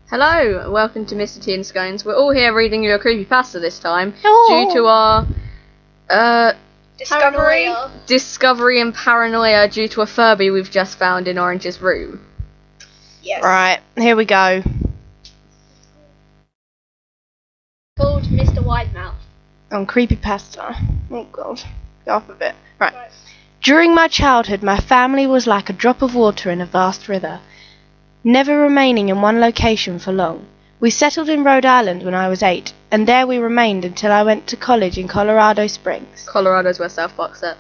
Hello, and welcome to MrTeaAndScones. We're all here reading you a creepypasta this time, Hello. due to our, discovery and paranoia due to a Furby we've just found in Orange's room. Yes. Right, here we go. Called Mr.Widemouth. On creepypasta. Oh god, go off a bit. Right. During my childhood, my family was like a drop of water in a vast river, never remaining in one location for long. We settled in Rhode Island when I was 8, and there we remained until I went to college in Colorado Springs. Colorado's where South Park's at.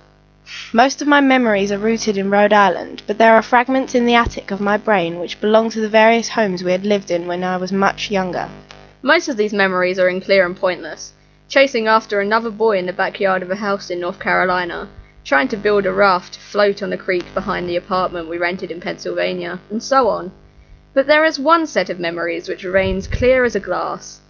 Most of my memories are rooted in Rhode Island, but there are fragments in the attic of my brain which belong to the various homes we had lived in when I was much younger. Most of these memories are unclear and pointless. Chasing after another boy in the backyard of a house in North Carolina, trying to build a raft to float on a creek behind the apartment we rented in Pennsylvania, and so on. But there is one set of memories which remains clear as a glass.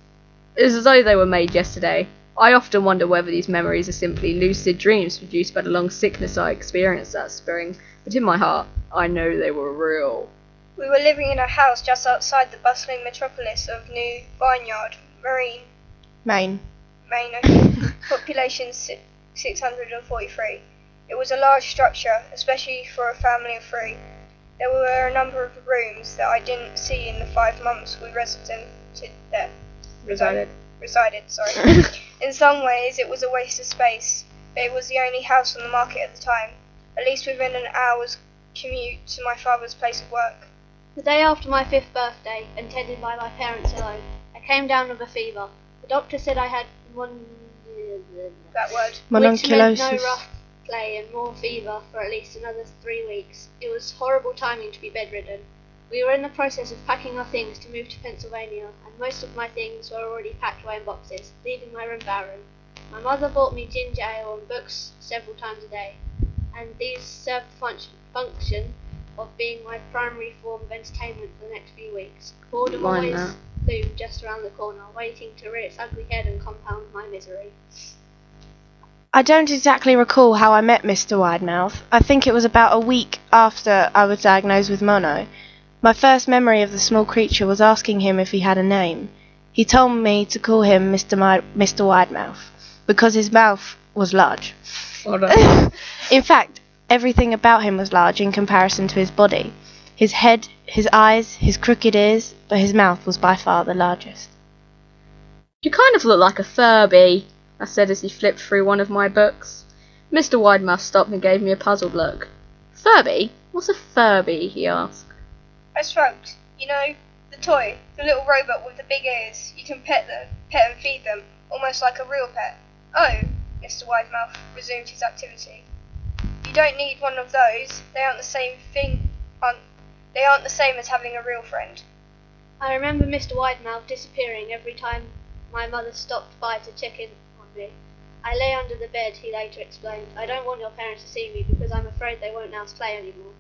It is as though they were made yesterday. I often wonder whether these memories are simply lucid dreams produced by the long sickness I experienced that spring, but in my heart, I know they were real. We were living in a house just outside the bustling metropolis of New Vineyard, Maine. Maine, population 643. It was a large structure, especially for a family of 3. There were a number of rooms that I didn't see in the 5 months we resided there. Resided. In some ways, it was a waste of space, but it was the only house on the market at the time, at least within an hour's commute to my father's place of work. The day after my 5th birthday, and tended by my parents alone, I came down with a fever. The doctor said I had That word. which meant no Mononculosis. rough play and more fever for at least another 3 weeks. It was horrible timing to be bedridden. We were in the process of packing our things to move to Pennsylvania, and most of my things were already packed away in boxes, leaving my room barren. My mother bought me ginger ale and books several times a day, and these served the function of being my primary form of entertainment for the next few weeks. Boredom Mind always that. loomed just around the corner, waiting to rear its ugly head and compound my misery. I don't exactly recall how I met Mr. Widemouth. I think it was about a week after I was diagnosed with mono. My first memory of the small creature was asking him if he had a name. He told me to call him Mr. Widemouth, because his mouth was large. In fact, everything about him was large in comparison to his body. His head, his eyes, his crooked ears, but his mouth was by far the largest. You kind of look like a Furby, I said as he flipped through one of my books. Mr. Widemouth stopped and gave me a puzzled look. Furby? What's a Furby? He asked. I shrugged. You know, the toy, the little robot with the big ears. You can pet and feed them, almost like a real pet. Oh, Mr. Widemouth resumed his activity. You don't need one of those. They aren't the same as having a real friend. I remember Mr. Widemouth disappearing every time my mother stopped by to check in on me. I lay under the bed, he later explained. I don't want your parents to see me because I'm afraid they won't let us play anymore.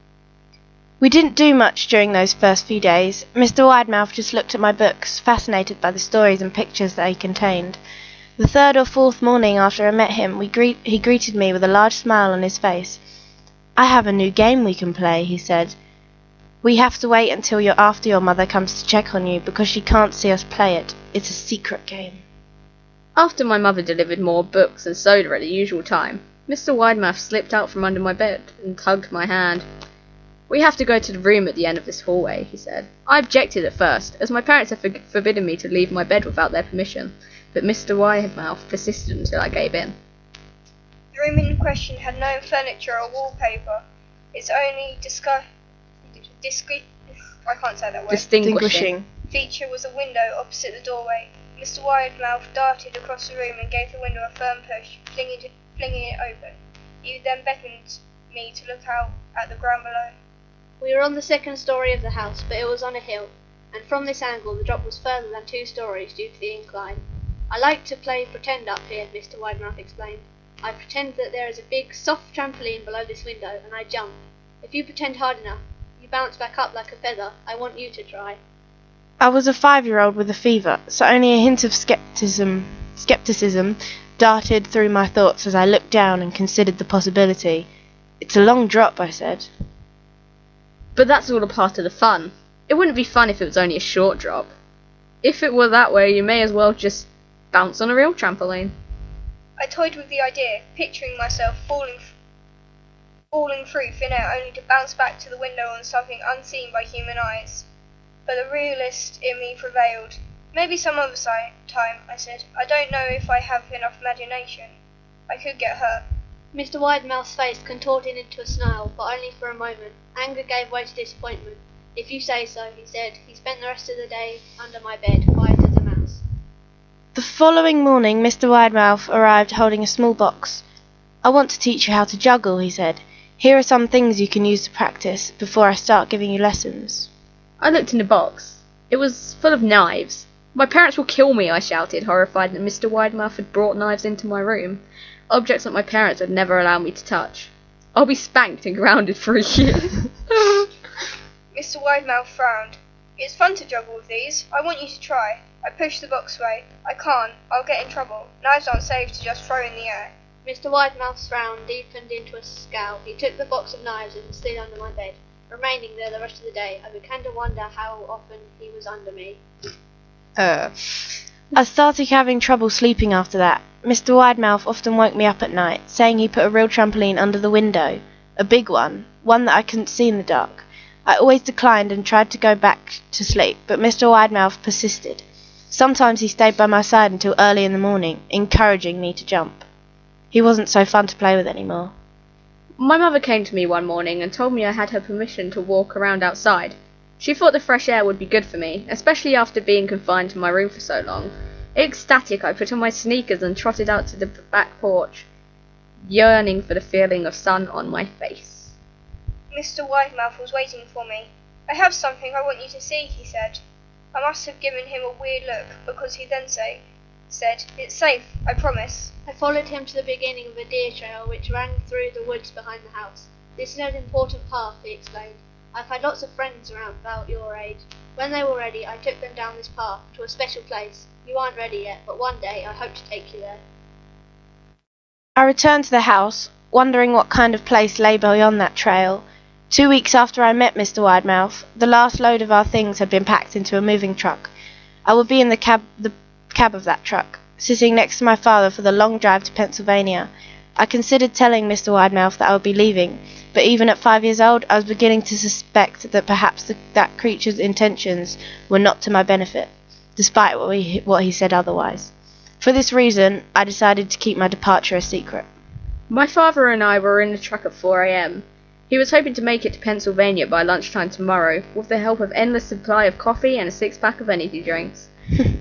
We didn't do much during those first few days. Mr. Widemouth just looked at my books, fascinated by the stories and pictures they contained. The 3rd or 4th morning after I met him, he greeted me with a large smile on his face. I have a new game we can play, he said. We have to wait until after your mother comes to check on you, because she can't see us play it. It's a secret game. After my mother delivered more books and soda at the usual time, Mr. Widemouth slipped out from under my bed and tugged my hand. We have to go to the room at the end of this hallway, he said. I objected at first, as my parents had forbidden me to leave my bed without their permission, but Mr. Widemouth persisted until I gave in. The room in question had no furniture or wallpaper. Its only Distinguishing. feature was a window opposite the doorway. Mr. Widemouth darted across the room and gave the window a firm push, flinging it open. He then beckoned me to look out at the ground below. We were on the 2nd story of the house, but it was on a hill, and from this angle the drop was further than 2 stories due to the incline. I like to play pretend up here, Mr. Widemouth explained. I pretend that there is a big, soft trampoline below this window, and I jump. If you pretend hard enough, you bounce back up like a feather. I want you to try. I was a 5-year-old with a fever, so only a hint of skepticism darted through my thoughts as I looked down and considered the possibility. It's a long drop, I said. But that's all a part of the fun. It wouldn't be fun if it was only a short drop. If it were that way, you may as well just bounce on a real trampoline. I toyed with the idea, picturing myself falling through thin air only to bounce back to the window on something unseen by human eyes. But the realist in me prevailed. Maybe some other time, I said. I don't know if I have enough imagination. I could get hurt. Mr. Widemouth's face contorted into a smile, but only for a moment. Anger gave way to disappointment. If you say so, he said. He spent the rest of the day under my bed, quiet as a mouse. The following morning, Mr. Widemouth arrived holding a small box. I want to teach you how to juggle, he said. Here are some things you can use to practice before I start giving you lessons. I looked in the box. It was full of knives. My parents will kill me, I shouted, horrified that Mr. Widemouth had brought knives into my room. Objects that my parents would never allow me to touch. I'll be spanked and grounded for a year. Mr. Widemouth frowned. It's fun to juggle with these. I want you to try. I pushed the box away. I can't. I'll get in trouble. Knives aren't safe to just throw in the air. Mr. Widemouth's frown deepened into a scowl. He took the box of knives and slid under my bed. Remaining there the rest of the day, I began to wonder how often he was under me. I started having trouble sleeping after that. Mr. Widemouth often woke me up at night, saying he put a real trampoline under the window. A big one that I couldn't see in the dark. I always declined and tried to go back to sleep, but Mr. Widemouth persisted. Sometimes he stayed by my side until early in the morning, encouraging me to jump. He wasn't so fun to play with anymore. My mother came to me one morning and told me I had her permission to walk around outside. She thought the fresh air would be good for me, especially after being confined to my room for so long. Ecstatic, I put on my sneakers and trotted out to the back porch, yearning for the feeling of sun on my face. Mr. Widemouth was waiting for me. I have something I want you to see, he said. I must have given him a weird look, because he then said, It's safe, I promise. I followed him to the beginning of a deer trail which ran through the woods behind the house. This is an important path, he explained. I've had lots of friends around about your age. When they were ready, I took them down this path to a special place. You aren't ready yet, but one day I hope to take you there. I returned to the house, wondering what kind of place lay beyond that trail. 2 weeks after I met Mr. Widemouth, the last load of our things had been packed into a moving truck. I would be in the cab of that truck, sitting next to my father for the long drive to Pennsylvania. I considered telling Mr. Widemouth that I would be leaving, but even at 5 years old, I was beginning to suspect that perhaps that creature's intentions were not to my benefit, despite what he said otherwise. For this reason, I decided to keep my departure a secret. My father and I were in the truck at 4 a.m. He was hoping to make it to Pennsylvania by lunchtime tomorrow, with the help of endless supply of coffee and a six-pack of energy drinks.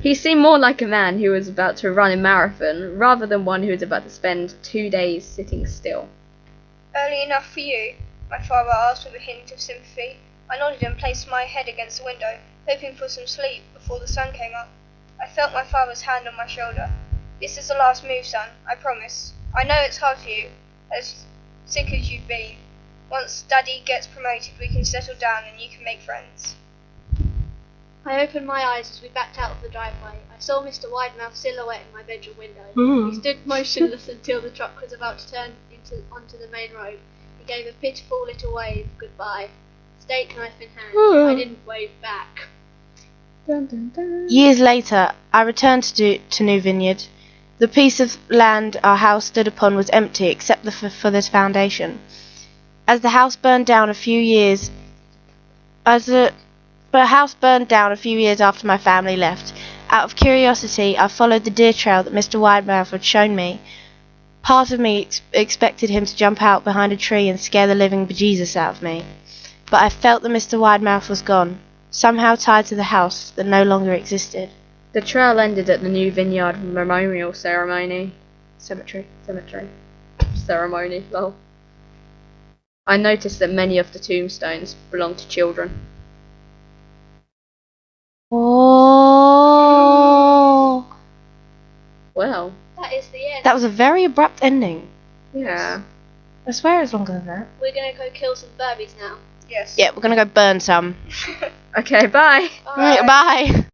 He seemed more like a man who was about to run a marathon, rather than one who was about to spend 2 days sitting still. Early enough for you? My father asked with a hint of sympathy. I nodded and placed my head against the window, hoping for some sleep before the sun came up. I felt my father's hand on my shoulder. This is the last move, son, I promise. I know it's hard for you, as sick as you've been. Once Daddy gets promoted, we can settle down and you can make friends. I opened my eyes as we backed out of the driveway. I saw Mr. Widemouth's silhouette in my bedroom window. He stood motionless until the truck was about to turn onto the main road. He gave a pitiful little wave goodbye, steak knife in hand. I didn't wave back. Dun, dun, dun. Years later, I returned to New Vineyard. The piece of land our house stood upon was empty except for this foundation. As the house burned down a few years after my family left, out of curiosity, I followed the deer trail that Mr. Widemouth had shown me. Part of me expected him to jump out behind a tree and scare the living bejesus out of me. But I felt that Mr. Widemouth was gone, somehow tied to the house that no longer existed. The trail ended at the New Vineyard Memorial Cemetery, lol. I noticed that many of the tombstones belonged to children. Oh, Well, That is the end. that was a very abrupt ending. yeah. I swear it's longer than that. We're going to go kill some Furbies now. Yes. Yeah, we're gonna go burn some. Okay, bye. Right, bye.